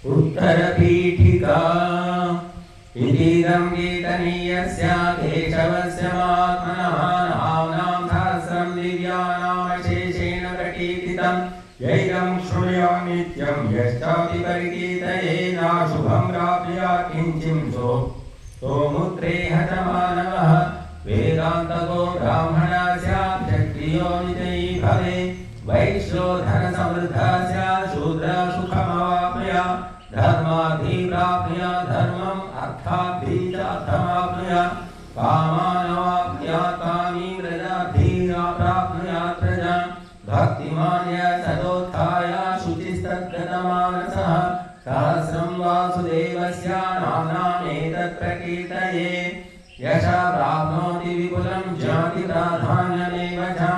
उत्तरपीठिका इतीदं कीर्तनीयस्य केशवस्य महात्मनः नाम्नां सहस्रं दिव्यानामशेषेण प्रकीर्तितं यैदं शृणुयात् नित्यं यश्चापि परिकीर्तयेत् शुभं प्राप्नुयात् किञ्चित् सोमुद्रेह च मानवः वेदान्तको ब्राह्मणः स्यात् क्षत्रियो विजयी भवेत् वैश्यो धनसमृद्धः स्यात् शूद्रः सुखमवाप्नुयात् धर्मार्थी प्राप्नुयात् धर्मम् अर्थार्थी च अर्थमाप्नुयात् कामानवाप्नुयात् कामी व्रजार्थी प्राप्नुयात् प्रजाम् भक्तिमान् यः सदोत्थाय शुचिस्तद्गतमानसः सहस्रं वासुदेवस्य नाम्नामेतत् प्रकीर्तयेत् यशः प्राप्नोति विपुलं जातिप्राधान्यमेव च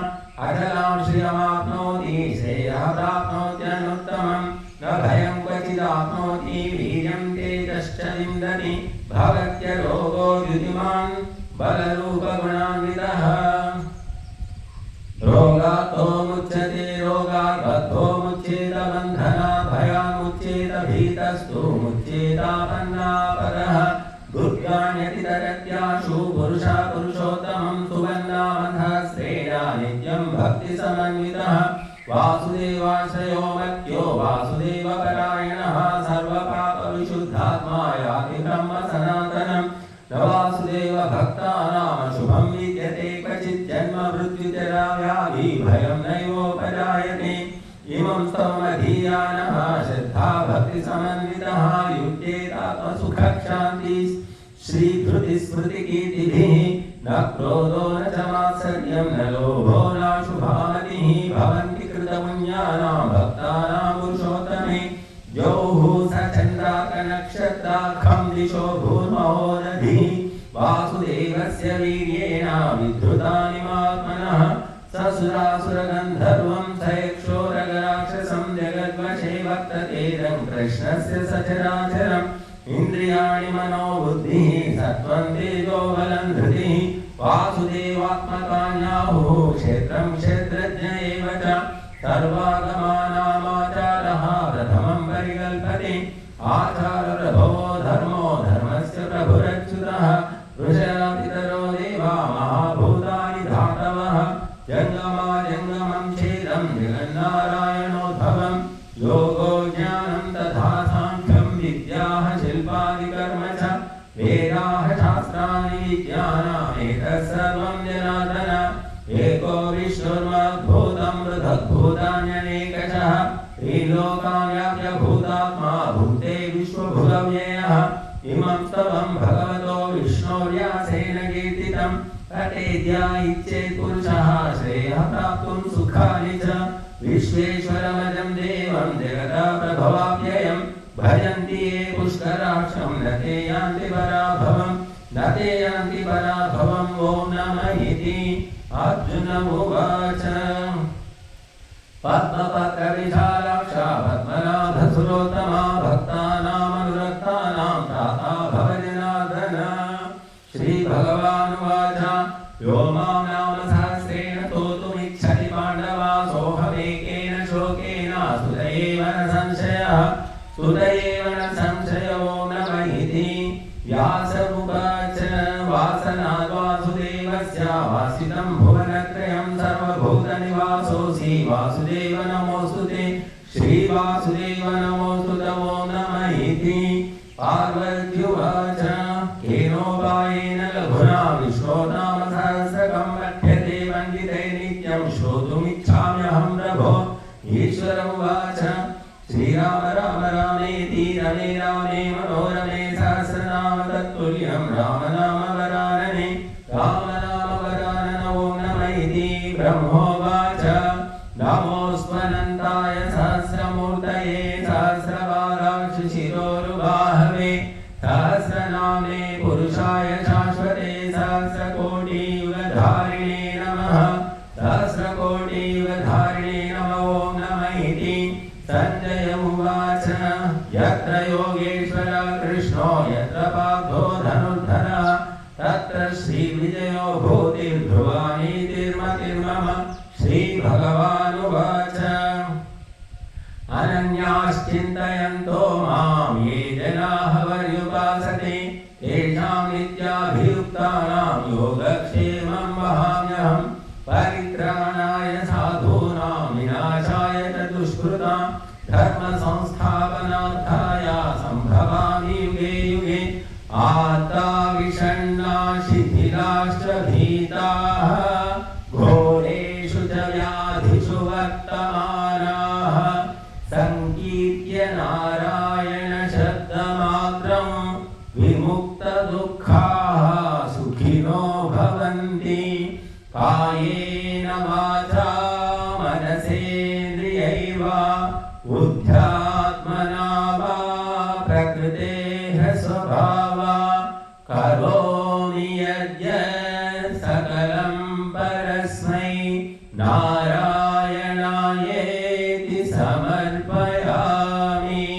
अचलां श्रियमाप्नोति श्रेयः प्राप्नोत्यनुत्तमम् न भयं क्वचिदाप्नोति वीर्यं तेजश्च विन्दति भवत्यरोगो द्युतिमान् बलरूपगुणान्वितः रोगातो मुच्यते रोगात् बद्धो मुच्येत बन्धनात् भयात् मुच्येत भीतस्तु मुच्येतापन्नापदः दुर्गाण्यतितरत्याशु पुरुषः पुरुषोत्तमं सुबन्नामन्धस्त्रेण नित्यं भक्तिसमन्वितः वासुदेवाश्रयो मत्यो वासुदेवपरायणः सर्वपापविशुद्धात्मा याति ब्रह्म सनातनम् न वासुदेव भक्तानां शुभं विद्यते क्वचित् जन्म मृत्युजरा व्याधि भयं नैवोपजायते इमं स्तवमधीयानः श्रद्धा भक्तिसमन्वितः युज्येतात्मसुखशान्ति श्रीधृतिस्मृतिकीर्तिभिः न क्रोधो न च मात्सर्यं न लोभो नाशुभामतिः भवन्ति कृतपुण्यानां भक्तानां पुरुषोत्तमे द्यौः सचन्द्राकनक्षत्राखं दिशो भूर्महो दधिः वासुदेवस्य वीर्येण विधृतानि महात्मनः ससुरासुरगन्धर्वं सयक्षोरगराक्षसं जगद्वशे वक्ततेजं कृष्णस्य सचराचरम् इन्द्रियाणि मनो बुद्धिः सत्त्वं तेजो बलं धृतिः वासुदेवात्मकान्याहुः क्षेत्रं क्षेत्रज्ञ एव च सर्वागमानामाचारः प्रथमं परिकल्पते आचारप्रभवो धर्मो धर्मस्य प्रभुरच्युतः ऋषयातितरो देवा महाभूतानि धातवः जङ्गमा जङ्गमं छेदं जगन्नारायणोद्भवं योगो ज्ञानं तथा साङ्ख्यं विद्याः शिल्पादिकर्म च वेदाः शास्त्राणि विज्ञानमेतत् सर्वं जनार्दन एको विष्णुर्मद्भूतं पृथग्भूतान्यनेकशः त्रिलोकान् व्याप्य भूतात्मा भूते विश्वभुगव्ययः इमं स्तवं भगवतो विष्णोर्व्यासेन कीर्तितं ततेद्या इच्छेत् पुरुषः श्रेयः प्राप्तुं सुखानि च विश्वेश्वरमजं देवं जगतः प्रभवाप्ययं भजन्ति ये पुष्कराक्षं न ते यान्ति पराभवम् न ते यान्ति पराभवम् ॐ नमः इति अर्जुन उवाच पद्मपत्रविशालाक्षा पद्मनाभसुरोत्तमा भक्तानामनुरक्तानां त्राता भव जनार्दन श्रीभगवानुवाच यो मां नाम सहस्रेण स्तोतुमिच्छति पाण्डवा सोऽहमेकेन शोकेन स्तुतयेव न संशयः स्तुतयेव न संशयो नमः इति व्यास उवाच वासनाद् वासुदेवस्य वासितं भुवनत्रयं सर्वभूतनिवासोऽसि वासुदेव नमोऽस्तुते श्रीवासुदेव नमोऽस्तु तवो नमः इति पार्वत्युवाच केनोपायेन लघुना विष्णो नाम सहस्रकं पठ्यते पण्डितैः नित्यं श्रोतुमिच्छाम्यहं प्रभो ईश्वर उवाच श्रीराम राम रामेति रमे रामे मनोरमे सहस्रनाम तत्तुल्यं राम नाम वरानने ॐ नमः इति ब्रह्मोवाच नमोऽस्त्वनन्ताय सहस्रमूर्तये सहस्रवारांशशिरोरुबाहवे सहस्रनामे पुरुषाय शाश्वते सहस्रकोटियुगधारिणे नमः सहस्रकोटियुगधारिणे नमः ॐ नमः इति संजय उवाच यत्र योगेश्वर कृष्ण चिन्तयन्तो मां ये जनाः पर्युपासते तेषां नित्याभियुक्तानां योगक्षेमं वहाम्यहम् परित्राणाय साधूनां विनाशाय च दुष्कृतां धर्म संस्थापनार्थाय सम्भवामि युगे युगे आत्ता विषण्णा शिथिलाश्च भीताः घोरेषु च व्याधिषु वर्तमानाः संकीर्त्य नारायण शब्दमात्रं विमुक्तदुःखाः सुखिनो भवन्ति कायेन वाचा मनसेन्द्रियैर्वा बुद्ध्यात्मना वा प्रकृतेः स्वभावा करोमि यद्यत् सकलं परस्मै नारायणायेति समर्पयामि।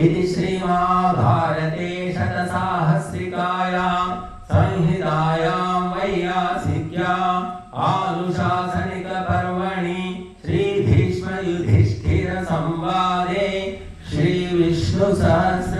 इति श्रीमहाभारते शतसाहस्रिकायां संहितायां वैयासिक्याम् आनुशासनिकपर्वणि श्रीभीष्मयुधिष्ठिरसंवादे श्रीविष्णुसहस्रनामस्तोत्रे